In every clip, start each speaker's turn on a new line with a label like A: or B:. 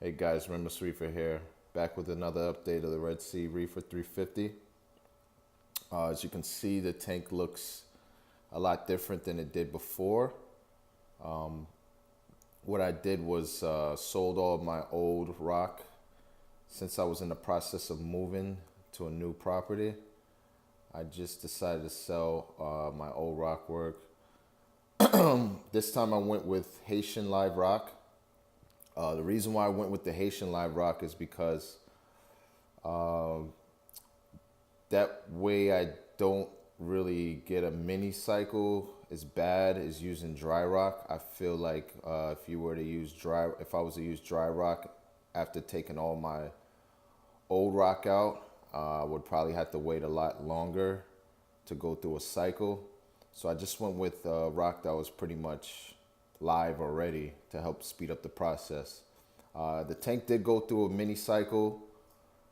A: Hey guys, Reefer here, back with another update of the Red Sea Reefer 350. As you can see, the tank looks a lot different than it did before. What I did was sold all of my old rock since I was in the process of moving to a new property. I just decided to sell my old rock work. This time I went with Haitian live rock. The reason why I went with the Haitian live rock is because that way I don't really get a mini cycle as bad as using dry rock. I feel like if I was to use dry rock after taking all my old rock out, I would probably have to wait a lot longer to go through a cycle. So I just went with rock that was pretty much live already to help speed up the process. The tank did go through a mini cycle.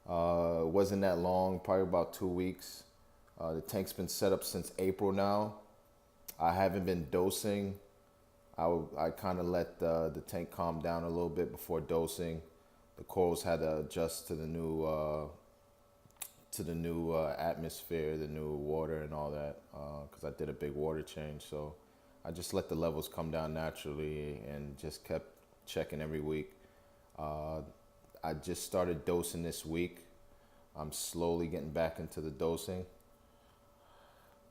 A: It wasn't that long, probably about 2 weeks. The tank's been set up since April now. I haven't been dosing. I kind of let the tank calm down a little bit before dosing. The corals had to adjust to the new atmosphere, the new water and all that, because I did a big water change. So I just let the levels come down naturally and just kept checking every week. I just started dosing this week. I'm slowly getting back into the dosing.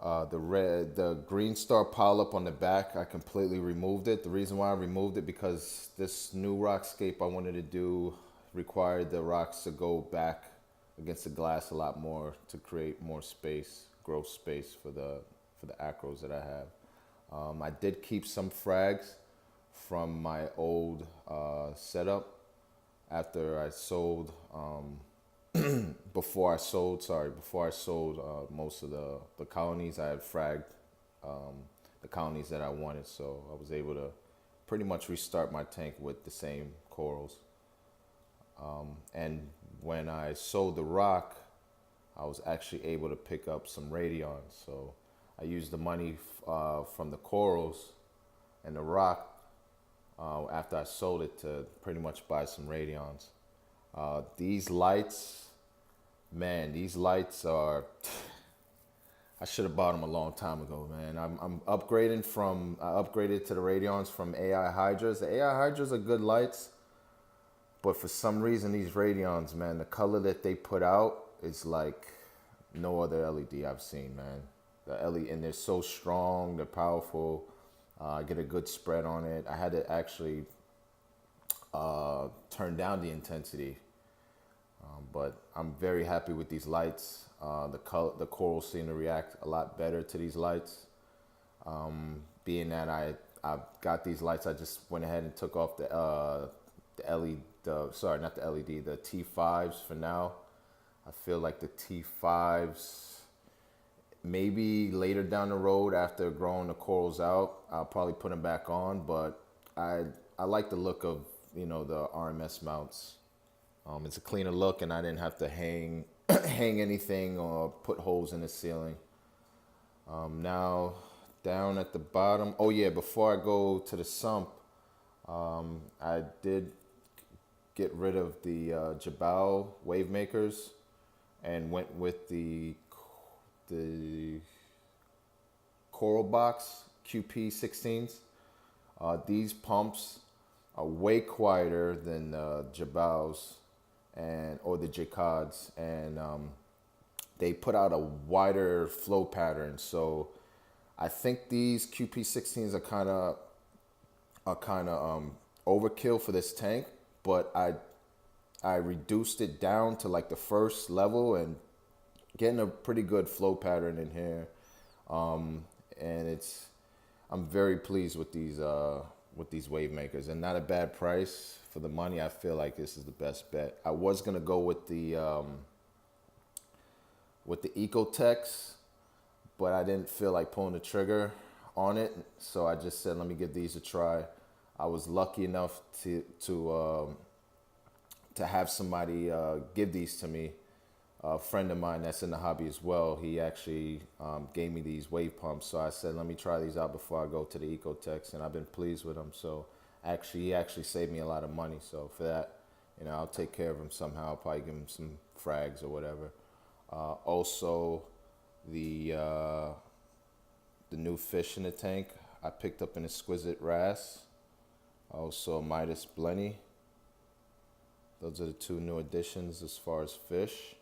A: The green star polyp on the back, I completely removed it. The reason why I removed it because this new rockscape I wanted to do required the rocks to go back against the glass a lot more to create more space, growth space for the acros that I have. I did keep some frags from my old setup after I sold. Before I sold most of the colonies, I had fragged the colonies that I wanted, so I was able to pretty much restart my tank with the same corals. And when I sold the rock, I was actually able to pick up some radions. So I used the money from the corals and the rock after I sold it to pretty much buy some radions. These lights, man, these lights are. I should have bought them a long time ago, man. I'm upgrading I upgraded to the radions from AI Hydras. The AI Hydras are good lights, but for some reason, these radions, man, the color that they put out is like no other LED I've seen, man. The LED, and they're so strong, they're powerful. I get a good spread on it. I had to actually turn down the intensity, but I'm very happy with these lights. The corals seem to react a lot better to these lights. Being that I got these lights, I just went ahead and took off the LED. Sorry, not the LED, the T5s for now. I feel like the T5s, maybe later down the road after growing the corals out, I'll probably put them back on. But I like the look of the RMS mounts. It's a cleaner look, and I didn't have to hang hang anything or put holes in the ceiling. Now down at the bottom. Oh yeah, before I go to the sump, I did get rid of the Jabal wave makers and went with the Coral Box QP16s. These pumps are way quieter than Jabals or the Jacquards, and they put out a wider flow pattern. So I think these QP16s are kind of overkill for this tank, but I reduced it down to like the first level and getting a pretty good flow pattern in here. And I'm very pleased with these wave makers, and not a bad price for the money. I feel like this is the best bet. I was gonna go with the Ecotex, but I didn't feel like pulling the trigger on it, so I just said, let me give these a try. I was lucky enough to have somebody give these to me. A friend of mine that's in the hobby as well, he actually gave me these wave pumps. So I said, let me try these out before I go to the Ecotex, and I've been pleased with them. So he actually saved me a lot of money. So for that, I'll take care of him somehow. I'll probably give him some frags or whatever. Also, the uh, the new fish in the tank. I picked up an exquisite wrasse. Also, a Midas blenny. Those are the two new additions as far as fish.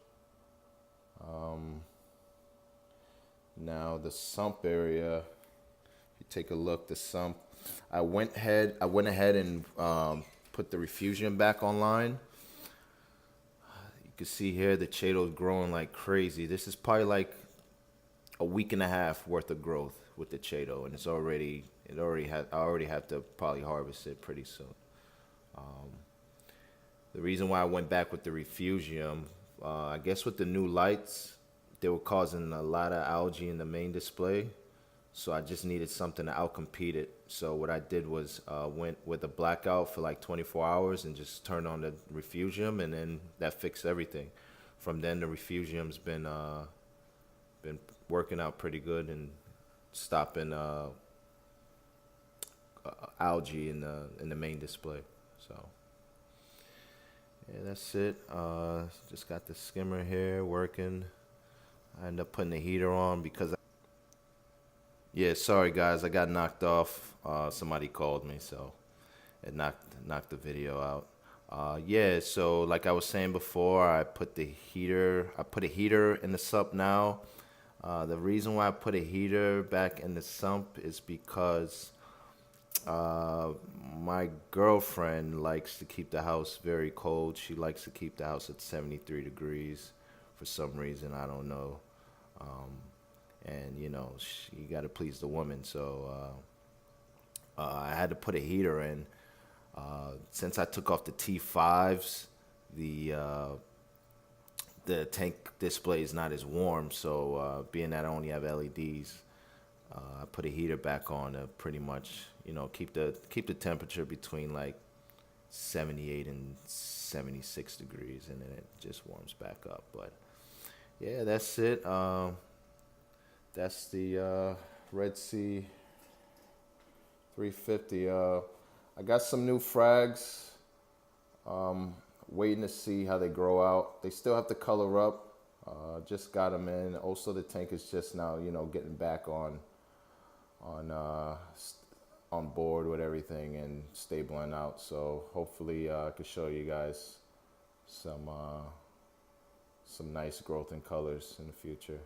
A: Now the sump area. If you take a look, the sump. I went ahead and put the refugium back online. You can see here the Chato is growing like crazy. This is probably like a week and a half worth of growth with the Chato, and I already have to probably harvest it pretty soon. The reason why I went back with the refugium, I guess with the new lights, they were causing a lot of algae in the main display. So I just needed something to outcompete it. So what I did was went with a blackout for like 24 hours and just turned on the refugium, and then that fixed everything. From then, the refugium's been working out pretty good and stopping algae in the main display. So yeah, that's it. Just got the skimmer here working. I ended up putting the heater on because yeah, sorry guys, I got knocked off. Somebody called me, so it knocked the video out. Yeah, so like I was saying before, I put a heater in the sump now. The reason why I put a heater back in the sump is because my girlfriend likes to keep the house very cold. She likes to keep the house at 73 degrees for some reason. I don't know. And you got to please the woman. So I had to put a heater in. Since I took off the T5s, the tank display is not as warm. So being that I only have LEDs, I put a heater back on to pretty much keep the temperature between like 78 and 76 degrees, and then it just warms back up. But yeah, that's it. That's the Red Sea 350. I got some new frags. Waiting to see how they grow out. They still have to color up. Just got them in. Also, the tank is just now, getting back on uh, on board with everything and stabling out. So hopefully, I can show you guys some nice growth in colors in the future.